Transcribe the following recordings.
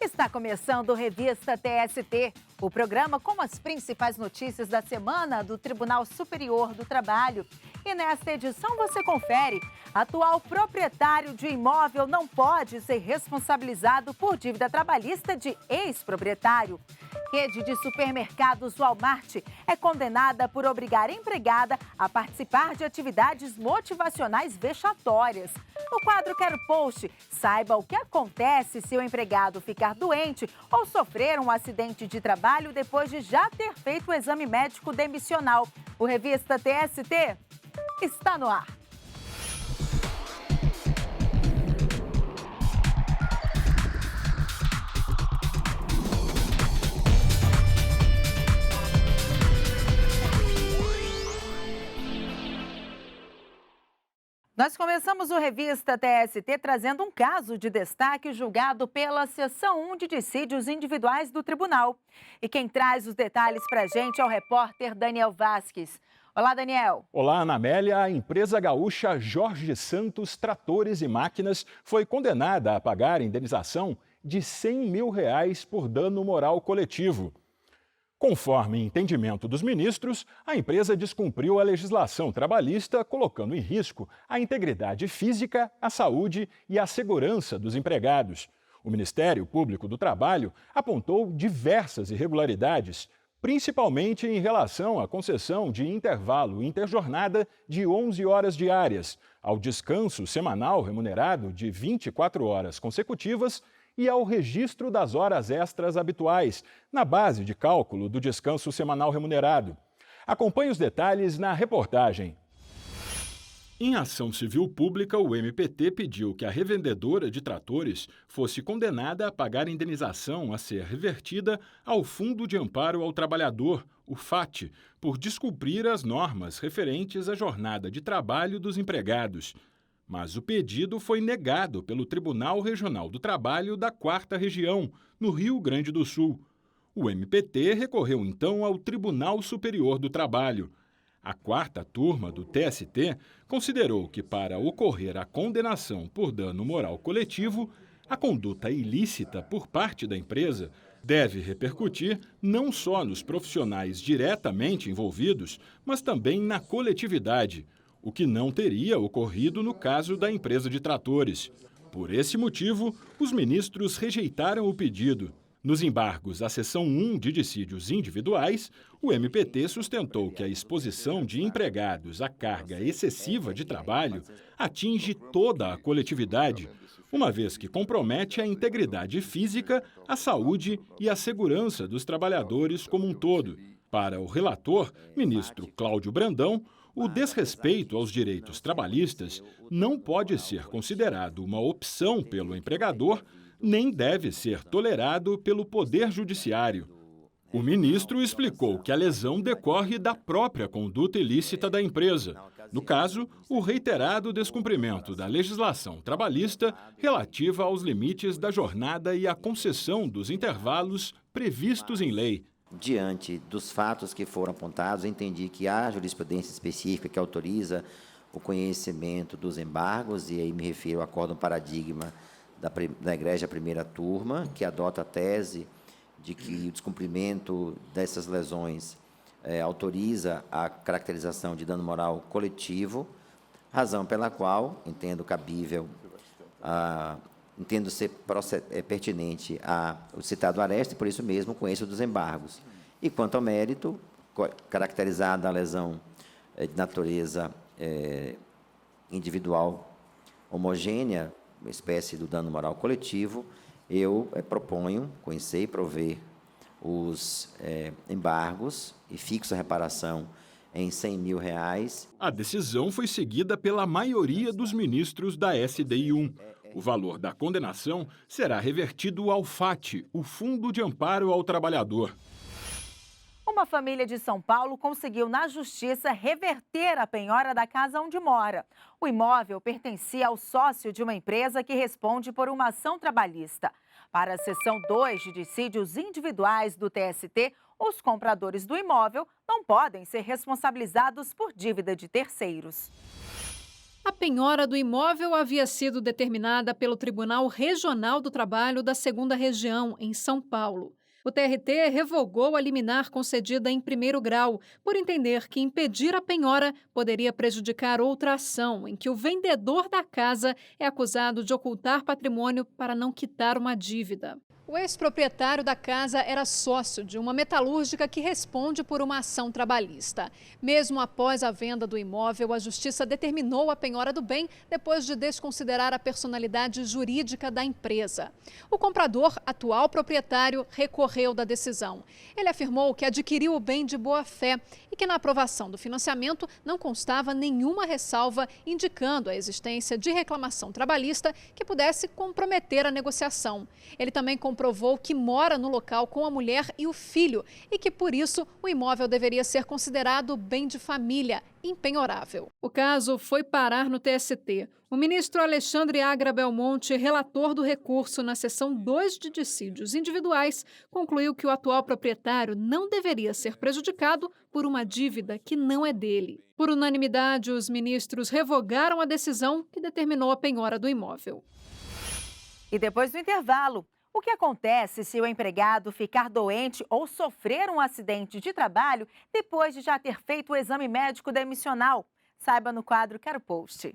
Está começando o Revista TST, o programa com as principais notícias da semana do Tribunal Superior do Trabalho. E nesta edição você confere: atual proprietário de imóvel não pode ser responsabilizado por dívida trabalhista de ex-proprietário. Rede de supermercados Walmart é condenada por obrigar a empregada a participar de atividades motivacionais vexatórias. No quadro Quero Post, saiba o que acontece se o empregado ficar doente ou sofrer um acidente de trabalho depois de já ter feito o exame médico demissional. O Revista TST está no ar. Nós começamos o Revista TST trazendo um caso de destaque julgado pela Seção 1 de Dissídios Individuais do Tribunal. E quem traz os detalhes para a gente é o repórter Daniel Vasques. Olá, Daniel. Olá, Ana Amélia. A empresa gaúcha Jorge Santos Tratores e Máquinas foi condenada a pagar indenização de R$100 mil por dano moral coletivo. Conforme entendimento dos ministros, a empresa descumpriu a legislação trabalhista, colocando em risco a integridade física, a saúde e a segurança dos empregados. O Ministério Público do Trabalho apontou diversas irregularidades, principalmente em relação à concessão de intervalo interjornada de 11 horas diárias, ao descanso semanal remunerado de 24 horas consecutivas e ao registro das horas extras habituais, na base de cálculo do descanso semanal remunerado. Acompanhe os detalhes na reportagem. Em ação civil pública, o MPT pediu que a revendedora de tratores fosse condenada a pagar indenização a ser revertida ao Fundo de Amparo ao Trabalhador, o FAT, por descumprir as normas referentes à jornada de trabalho dos empregados. Mas o pedido foi negado pelo Tribunal Regional do Trabalho da 4ª Região, no Rio Grande do Sul. O MPT recorreu então ao Tribunal Superior do Trabalho. A 4ª turma do TST considerou que, para ocorrer a condenação por dano moral coletivo, a conduta ilícita por parte da empresa deve repercutir não só nos profissionais diretamente envolvidos, mas também na coletividade, o que não teria ocorrido no caso da empresa de tratores. Por esse motivo, os ministros rejeitaram o pedido. Nos embargos à Seção 1 de Dissídios Individuais, o MPT sustentou que a exposição de empregados à carga excessiva de trabalho atinge toda a coletividade, uma vez que compromete a integridade física, a saúde e a segurança dos trabalhadores como um todo. Para o relator, ministro Cláudio Brandão, o desrespeito aos direitos trabalhistas não pode ser considerado uma opção pelo empregador, nem deve ser tolerado pelo Poder Judiciário. O ministro explicou que a lesão decorre da própria conduta ilícita da empresa. No caso, o reiterado descumprimento da legislação trabalhista relativa aos limites da jornada e à concessão dos intervalos previstos em lei. Diante dos fatos que foram apontados, entendi que há jurisprudência específica que autoriza o conhecimento dos embargos, e aí me refiro ao acórdão paradigma da Igreja Primeira Turma, que adota a tese de que o descumprimento dessas lesões autoriza a caracterização de dano moral coletivo, razão pela qual entendo cabível, entendo ser pertinente ao citado areste, por isso mesmo conheço dos embargos. E quanto ao mérito, caracterizada a lesão de natureza individual homogênea, uma espécie do dano moral coletivo, eu proponho, conhecer e prover os embargos e fixo a reparação em R$100 mil. A decisão foi seguida pela maioria dos ministros da SDI1. O valor da condenação será revertido ao FAT, o Fundo de Amparo ao Trabalhador. Uma família de São Paulo conseguiu na justiça reverter a penhora da casa onde mora. O imóvel pertencia ao sócio de uma empresa que responde por uma ação trabalhista. Para a Seção 2 de Dissídios Individuais do TST, os compradores do imóvel não podem ser responsabilizados por dívida de terceiros. A penhora do imóvel havia sido determinada pelo Tribunal Regional do Trabalho da 2ª Região, em São Paulo. O TRT revogou a liminar concedida em primeiro grau, por entender que impedir a penhora poderia prejudicar outra ação, em que o vendedor da casa é acusado de ocultar patrimônio para não quitar uma dívida. O ex-proprietário da casa era sócio de uma metalúrgica que responde por uma ação trabalhista. Mesmo após a venda do imóvel, a Justiça determinou a penhora do bem depois de desconsiderar a personalidade jurídica da empresa. O comprador, atual proprietário, recorreu da decisão. Ele afirmou que adquiriu o bem de boa-fé e que na aprovação do financiamento não constava nenhuma ressalva indicando a existência de reclamação trabalhista que pudesse comprometer a negociação. Ele também comprovou que mora no local com a mulher e o filho e que, por isso, o imóvel deveria ser considerado bem de família, impenhorável. O caso foi parar no TST. O ministro Alexandre Agra Belmonte, relator do recurso na seção 2 de dissídios individuais, concluiu que o atual proprietário não deveria ser prejudicado por uma dívida que não é dele. Por unanimidade, os ministros revogaram a decisão que determinou a penhora do imóvel. E depois do intervalo, o que acontece se o empregado ficar doente ou sofrer um acidente de trabalho depois de já ter feito o exame médico demissional? Saiba no quadro Quero Post.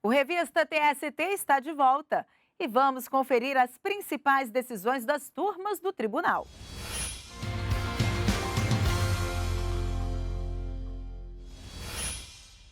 O Revista TST está de volta e vamos conferir as principais decisões das turmas do tribunal.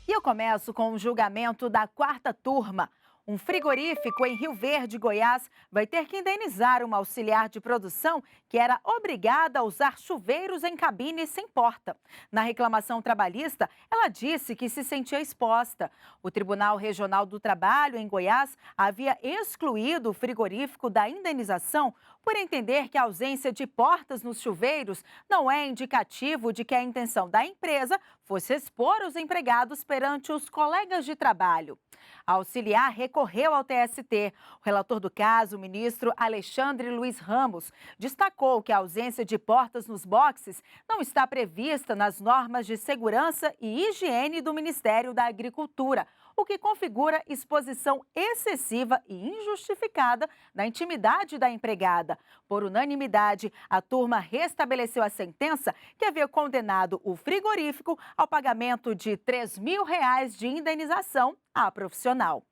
E eu começo com o julgamento da 4ª turma. Um frigorífico em Rio Verde, Goiás, vai ter que indenizar uma auxiliar de produção que era obrigada a usar chuveiros em cabines sem porta. Na reclamação trabalhista, ela disse que se sentia exposta. O Tribunal Regional do Trabalho, em Goiás, havia excluído o frigorífico da indenização por entender que a ausência de portas nos chuveiros não é indicativo de que a intenção da empresa fosse expor os empregados perante os colegas de trabalho. A auxiliar recorreu ao TST. O relator do caso, o ministro Alexandre Luiz Ramos, destacou que a ausência de portas nos boxes não está prevista nas normas de segurança e higiene do Ministério da Agricultura, o que configura exposição excessiva e injustificada da intimidade da empregada. Por unanimidade, a turma restabeleceu a sentença que havia condenado o frigorífico ao pagamento de R$ 3.000 de indenização à profissional.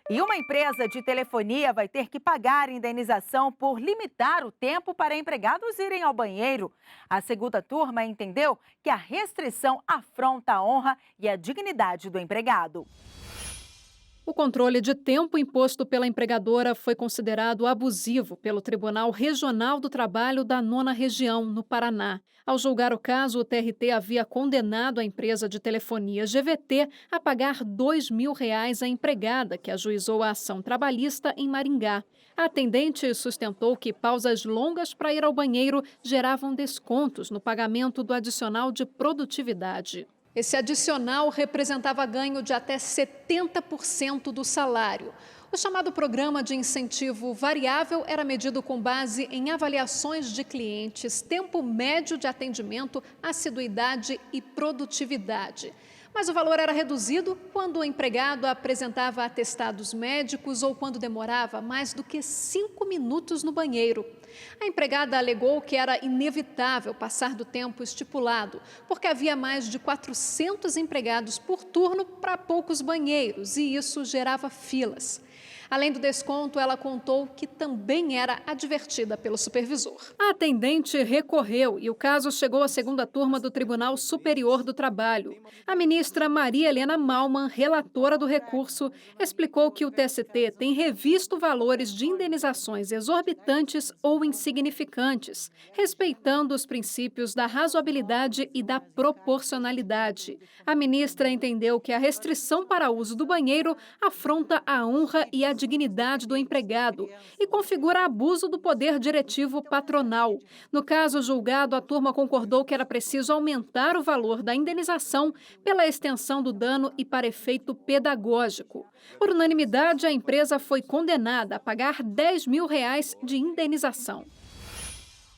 E uma empresa de telefonia vai ter que pagar indenização por limitar o tempo para empregados irem ao banheiro. A 2ª turma entendeu que a restrição afronta a honra e a dignidade do empregado. O controle de tempo imposto pela empregadora foi considerado abusivo pelo Tribunal Regional do Trabalho da 9ª Região, no Paraná. Ao julgar o caso, o TRT havia condenado a empresa de telefonia GVT a pagar R$ 2.000 à empregada que ajuizou a ação trabalhista em Maringá. A atendente sustentou que pausas longas para ir ao banheiro geravam descontos no pagamento do adicional de produtividade. Esse adicional representava ganho de até 70% do salário. O chamado programa de incentivo variável era medido com base em avaliações de clientes, tempo médio de atendimento, assiduidade e produtividade. Mas o valor era reduzido quando o empregado apresentava atestados médicos ou quando demorava mais do que 5 minutos no banheiro. A empregada alegou que era inevitável passar do tempo estipulado, porque havia mais de 400 empregados por turno para poucos banheiros e isso gerava filas. Além do desconto, ela contou que também era advertida pelo supervisor. A atendente recorreu e o caso chegou à 2ª turma do Tribunal Superior do Trabalho. A ministra Maria Helena Malman, relatora do recurso, explicou que o TST tem revisto valores de indenizações exorbitantes ou insignificantes, respeitando os princípios da razoabilidade e da proporcionalidade. A ministra entendeu que a restrição para uso do banheiro afronta a honra e a dignidade do empregado e configura abuso do poder diretivo patronal. No caso julgado, a turma concordou que era preciso aumentar o valor da indenização pela extensão do dano e para efeito pedagógico. Por unanimidade, a empresa foi condenada a pagar R$10 mil de indenização.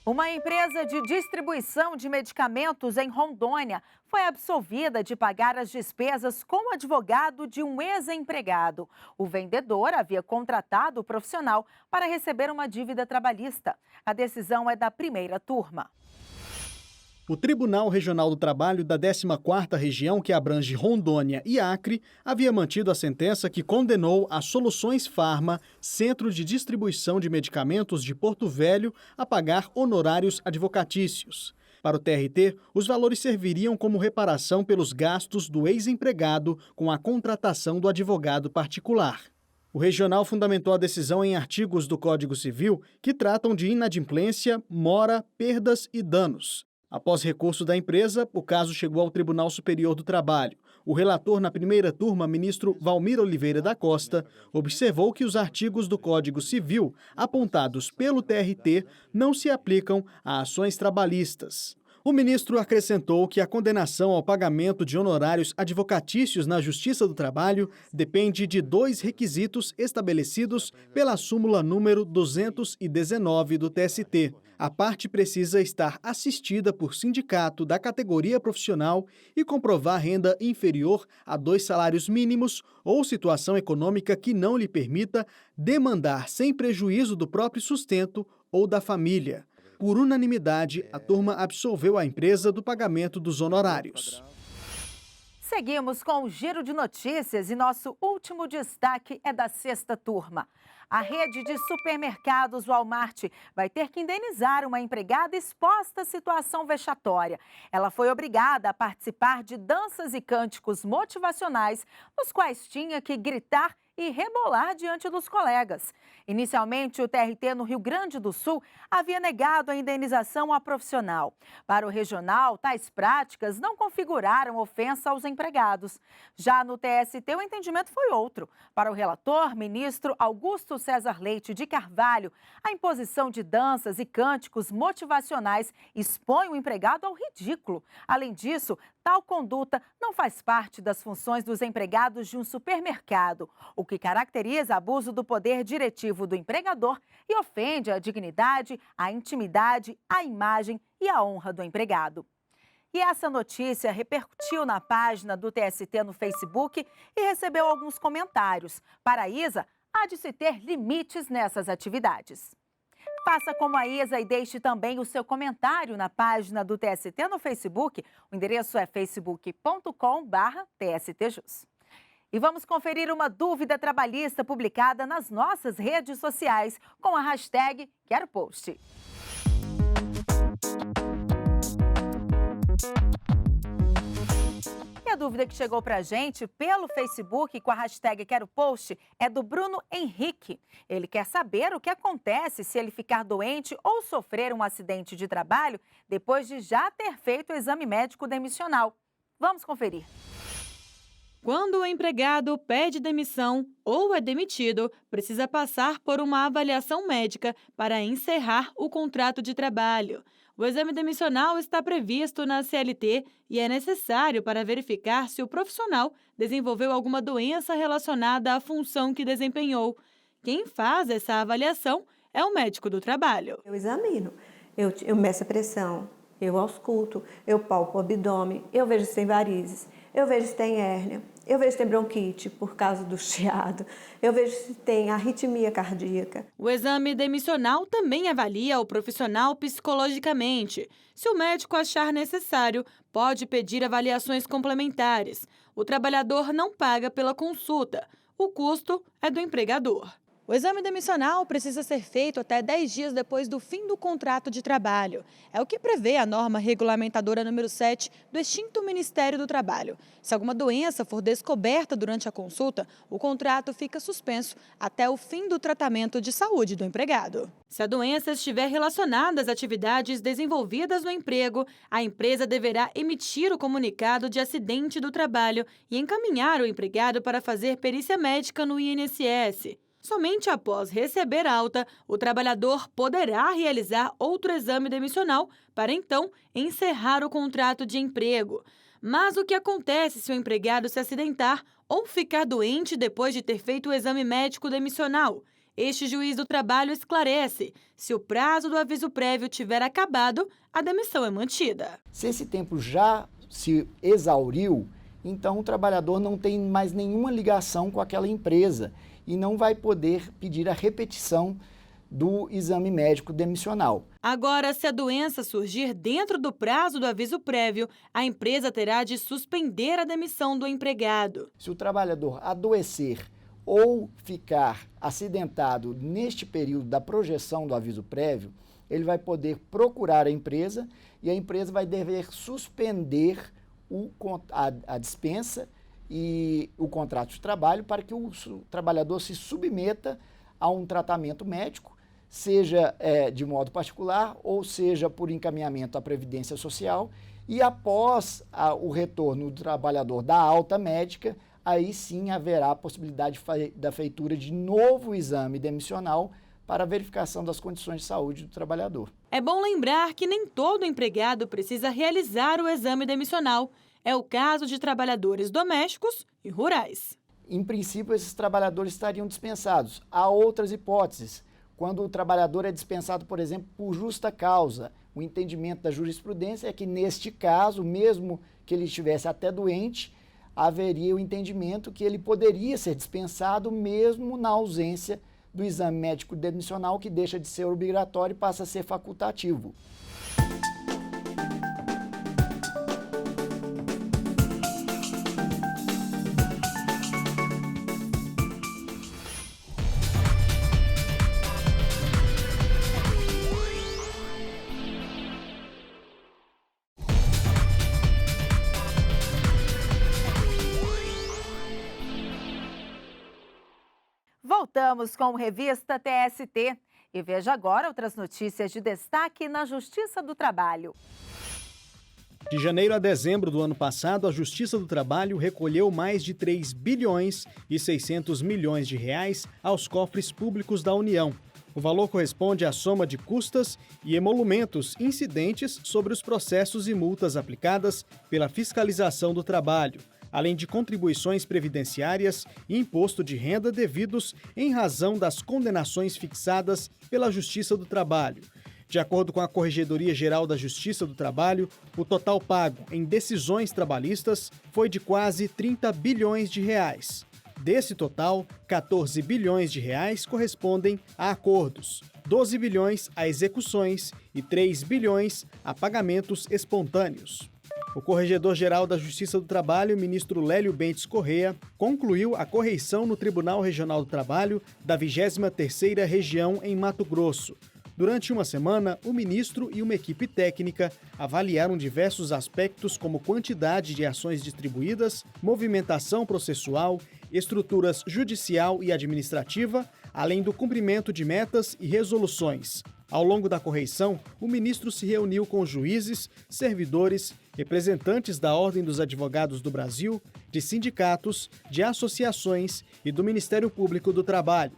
Uma empresa de distribuição de medicamentos em Rondônia foi absolvida de pagar as despesas com o advogado de um ex-empregado. O vendedor havia contratado o profissional para receber uma dívida trabalhista. A decisão é da primeira turma. O Tribunal Regional do Trabalho da 14ª Região, que abrange Rondônia e Acre, havia mantido a sentença que condenou a Soluções Farma, centro de distribuição de medicamentos de Porto Velho, a pagar honorários advocatícios. Para o TRT, os valores serviriam como reparação pelos gastos do ex-empregado com a contratação do advogado particular. O regional fundamentou a decisão em artigos do Código Civil que tratam de inadimplência, mora, perdas e danos. Após recurso da empresa, o caso chegou ao Tribunal Superior do Trabalho. O relator na primeira turma, ministro Valmir Oliveira da Costa, observou que os artigos do Código Civil apontados pelo TRT não se aplicam a ações trabalhistas. O ministro acrescentou que a condenação ao pagamento de honorários advocatícios na Justiça do Trabalho depende de 2 requisitos estabelecidos pela súmula número 219 do TST. A parte precisa estar assistida por sindicato da categoria profissional e comprovar renda inferior a 2 salários mínimos ou situação econômica que não lhe permita demandar sem prejuízo do próprio sustento ou da família. Por unanimidade, a turma absolveu a empresa do pagamento dos honorários. Seguimos com o Giro de Notícias e nosso último destaque é da sexta turma. A rede de supermercados Walmart vai ter que indenizar uma empregada exposta à situação vexatória. Ela foi obrigada a participar de danças e cânticos motivacionais, nos quais tinha que gritar e rebolar diante dos colegas. Inicialmente, o TRT no Rio Grande do Sul havia negado a indenização à profissional. Para o regional, tais práticas não configuraram ofensa aos empregados. Já no TST, o entendimento foi outro. Para o relator, ministro Augusto César Leite de Carvalho, a imposição de danças e cânticos motivacionais expõe o empregado ao ridículo. Além disso, tal conduta não faz parte das funções dos empregados de um supermercado, o que caracteriza abuso do poder diretivo do empregador e ofende a dignidade, a intimidade, a imagem e a honra do empregado. E essa notícia repercutiu na página do TST no Facebook e recebeu alguns comentários. Para a Isa, há de se ter limites nessas atividades. Faça como a Isa e deixe também o seu comentário na página do TST no Facebook. O endereço é facebook.com/TSTJus. E vamos conferir uma dúvida trabalhista publicada nas nossas redes sociais com a hashtag #QueroPost. E a dúvida que chegou para a gente pelo Facebook com a hashtag #QueroPost é do Bruno Henrique. Ele quer saber o que acontece se ele ficar doente ou sofrer um acidente de trabalho depois de já ter feito o exame médico demissional. Vamos conferir. Quando o empregado pede demissão ou é demitido, precisa passar por uma avaliação médica para encerrar o contrato de trabalho. O exame demissional está previsto na CLT e é necessário para verificar se o profissional desenvolveu alguma doença relacionada à função que desempenhou. Quem faz essa avaliação é o médico do trabalho. Eu examino, eu meço a pressão, eu ausculto, eu palpo o abdômen, eu vejo se tem varizes, eu vejo se tem hérnia, eu vejo se tem bronquite por causa do chiado, eu vejo se tem arritmia cardíaca. O exame demissional também avalia o profissional psicologicamente. Se o médico achar necessário, pode pedir avaliações complementares. O trabalhador não paga pela consulta. O custo é do empregador. O exame demissional precisa ser feito até 10 dias depois do fim do contrato de trabalho. É o que prevê a norma regulamentadora número 7 do extinto Ministério do Trabalho. Se alguma doença for descoberta durante a consulta, o contrato fica suspenso até o fim do tratamento de saúde do empregado. Se a doença estiver relacionada às atividades desenvolvidas no emprego, a empresa deverá emitir o comunicado de acidente do trabalho e encaminhar o empregado para fazer perícia médica no INSS. Somente após receber alta, o trabalhador poderá realizar outro exame demissional para então encerrar o contrato de emprego. Mas o que acontece se o empregado se acidentar ou ficar doente depois de ter feito o exame médico demissional? Este juiz do trabalho esclarece: se o prazo do aviso prévio tiver acabado, a demissão é mantida. Se esse tempo já se exauriu, então o trabalhador não tem mais nenhuma ligação com aquela empresa e não vai poder pedir a repetição do exame médico demissional. Agora, se a doença surgir dentro do prazo do aviso prévio, a empresa terá de suspender a demissão do empregado. Se o trabalhador adoecer ou ficar acidentado neste período da projeção do aviso prévio, ele vai poder procurar a empresa e a empresa vai dever suspender a dispensa e o contrato de trabalho para que o trabalhador se submeta a um tratamento médico, seja de modo particular ou seja por encaminhamento à Previdência Social, e após o retorno do trabalhador da alta médica, aí sim haverá a possibilidade da feitura de novo exame demissional para a verificação das condições de saúde do trabalhador. É bom lembrar que nem todo empregado precisa realizar o exame demissional. É o caso de trabalhadores domésticos e rurais. Em princípio, esses trabalhadores estariam dispensados. Há outras hipóteses. Quando o trabalhador é dispensado, por exemplo, por justa causa. O entendimento da jurisprudência é que, neste caso, mesmo que ele estivesse até doente, haveria o entendimento que ele poderia ser dispensado mesmo na ausência do exame médico demissional, que deixa de ser obrigatório e passa a ser facultativo. Voltamos com Revista TST e veja agora outras notícias de destaque na Justiça do Trabalho. De janeiro a dezembro do ano passado, a Justiça do Trabalho recolheu mais de 3 bilhões e 600 milhões de reais aos cofres públicos da União. O valor corresponde à soma de custas e emolumentos incidentes sobre os processos e multas aplicadas pela fiscalização do trabalho, além de contribuições previdenciárias e imposto de renda devidos em razão das condenações fixadas pela Justiça do Trabalho. De acordo com a Corregedoria Geral da Justiça do Trabalho, o total pago em decisões trabalhistas foi de quase 30 bilhões de reais. Desse total, 14 bilhões de reais correspondem a acordos, 12 bilhões a execuções e 3 bilhões a pagamentos espontâneos. O Corregedor-Geral da Justiça do Trabalho, ministro Lélio Bentes Corrêa, concluiu a correição no Tribunal Regional do Trabalho da 23ª Região em Mato Grosso. Durante uma semana, o ministro e uma equipe técnica avaliaram diversos aspectos como quantidade de ações distribuídas, movimentação processual, estruturas judicial e administrativa, além do cumprimento de metas e resoluções. Ao longo da correição, o ministro se reuniu com juízes, servidores, representantes da Ordem dos Advogados do Brasil, de sindicatos, de associações e do Ministério Público do Trabalho.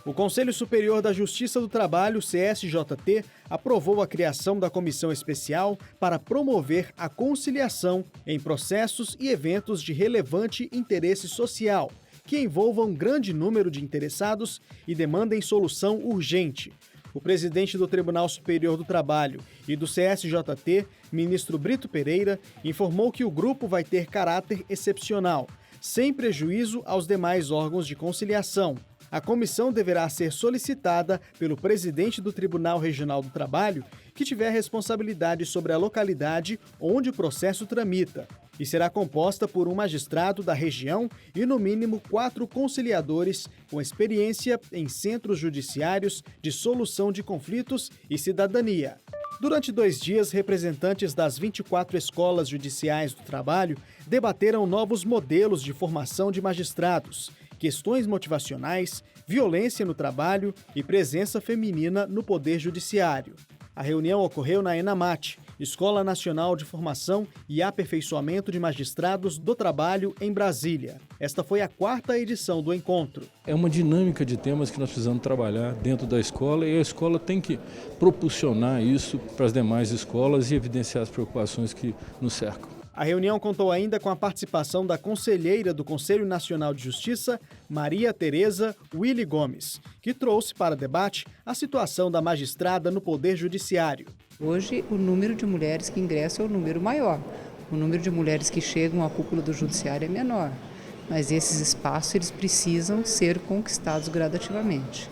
O Conselho Superior da Justiça do Trabalho, CSJT, aprovou a criação da Comissão Especial para promover a conciliação em processos e eventos de relevante interesse social, que envolvam um grande número de interessados e demandem solução urgente. O presidente do Tribunal Superior do Trabalho e do CSJT, ministro Brito Pereira, informou que o grupo vai ter caráter excepcional, sem prejuízo aos demais órgãos de conciliação. A comissão deverá ser solicitada pelo presidente do Tribunal Regional do Trabalho, que tiver responsabilidade sobre a localidade onde o processo tramita, e será composta por um magistrado da região e, no mínimo, 4 conciliadores com experiência em centros judiciários de solução de conflitos e cidadania. Durante 2 dias, representantes das 24 escolas judiciais do trabalho debateram novos modelos de formação de magistrados, questões motivacionais, violência no trabalho e presença feminina no Poder Judiciário. A reunião ocorreu na ENAMAT, Escola Nacional de Formação e Aperfeiçoamento de Magistrados do Trabalho, em Brasília. Esta foi a 4ª edição do encontro. É uma dinâmica de temas que nós precisamos trabalhar dentro da escola e a escola tem que propulsionar isso para as demais escolas e evidenciar as preocupações que nos cercam. A reunião contou ainda com a participação da conselheira do Conselho Nacional de Justiça, Maria Tereza Willy Gomes, que trouxe para debate a situação da magistrada no Poder Judiciário. Hoje, o número de mulheres que ingressam é o número maior. O número de mulheres que chegam à cúpula do Judiciário é menor. Mas esses espaços eles precisam ser conquistados gradativamente.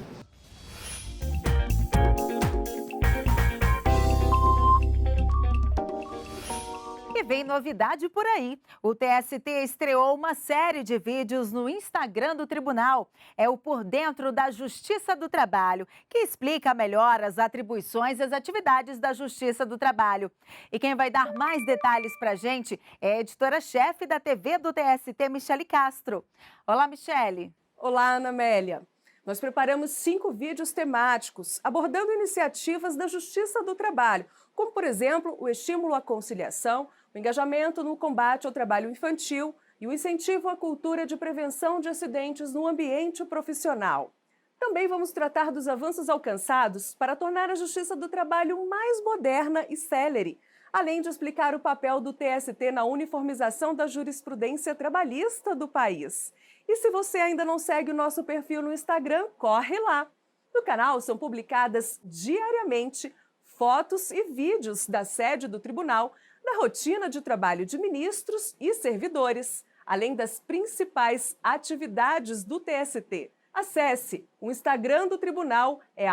Vem novidade por aí. O TST estreou uma série de vídeos no Instagram do tribunal. É o Por Dentro da Justiça do Trabalho, que explica melhor as atribuições e as atividades da Justiça do Trabalho. E quem vai dar mais detalhes para a gente é a editora-chefe da TV do TST, Michele Castro. Olá, Michele. Olá, Ana Amélia. Nós preparamos 5 vídeos temáticos abordando iniciativas da Justiça do Trabalho, como, por exemplo, o estímulo à conciliação, o engajamento no combate ao trabalho infantil e o incentivo à cultura de prevenção de acidentes no ambiente profissional. Também vamos tratar dos avanços alcançados para tornar a Justiça do Trabalho mais moderna e célere, além de explicar o papel do TST na uniformização da jurisprudência trabalhista do país. E se você ainda não segue o nosso perfil no Instagram, corre lá! No canal são publicadas diariamente fotos e vídeos da sede do tribunal, da rotina de trabalho de ministros e servidores, além das principais atividades do TST. Acesse o Instagram do tribunal, é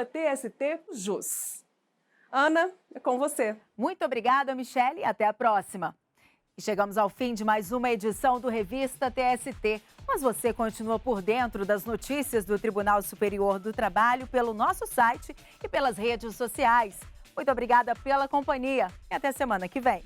@TSTJus. Ana, é com você. Muito obrigada, Michele, até a próxima. E chegamos ao fim de mais uma edição do Revista TST. Mas você continua por dentro das notícias do Tribunal Superior do Trabalho pelo nosso site e pelas redes sociais. Muito obrigada pela companhia e até semana que vem.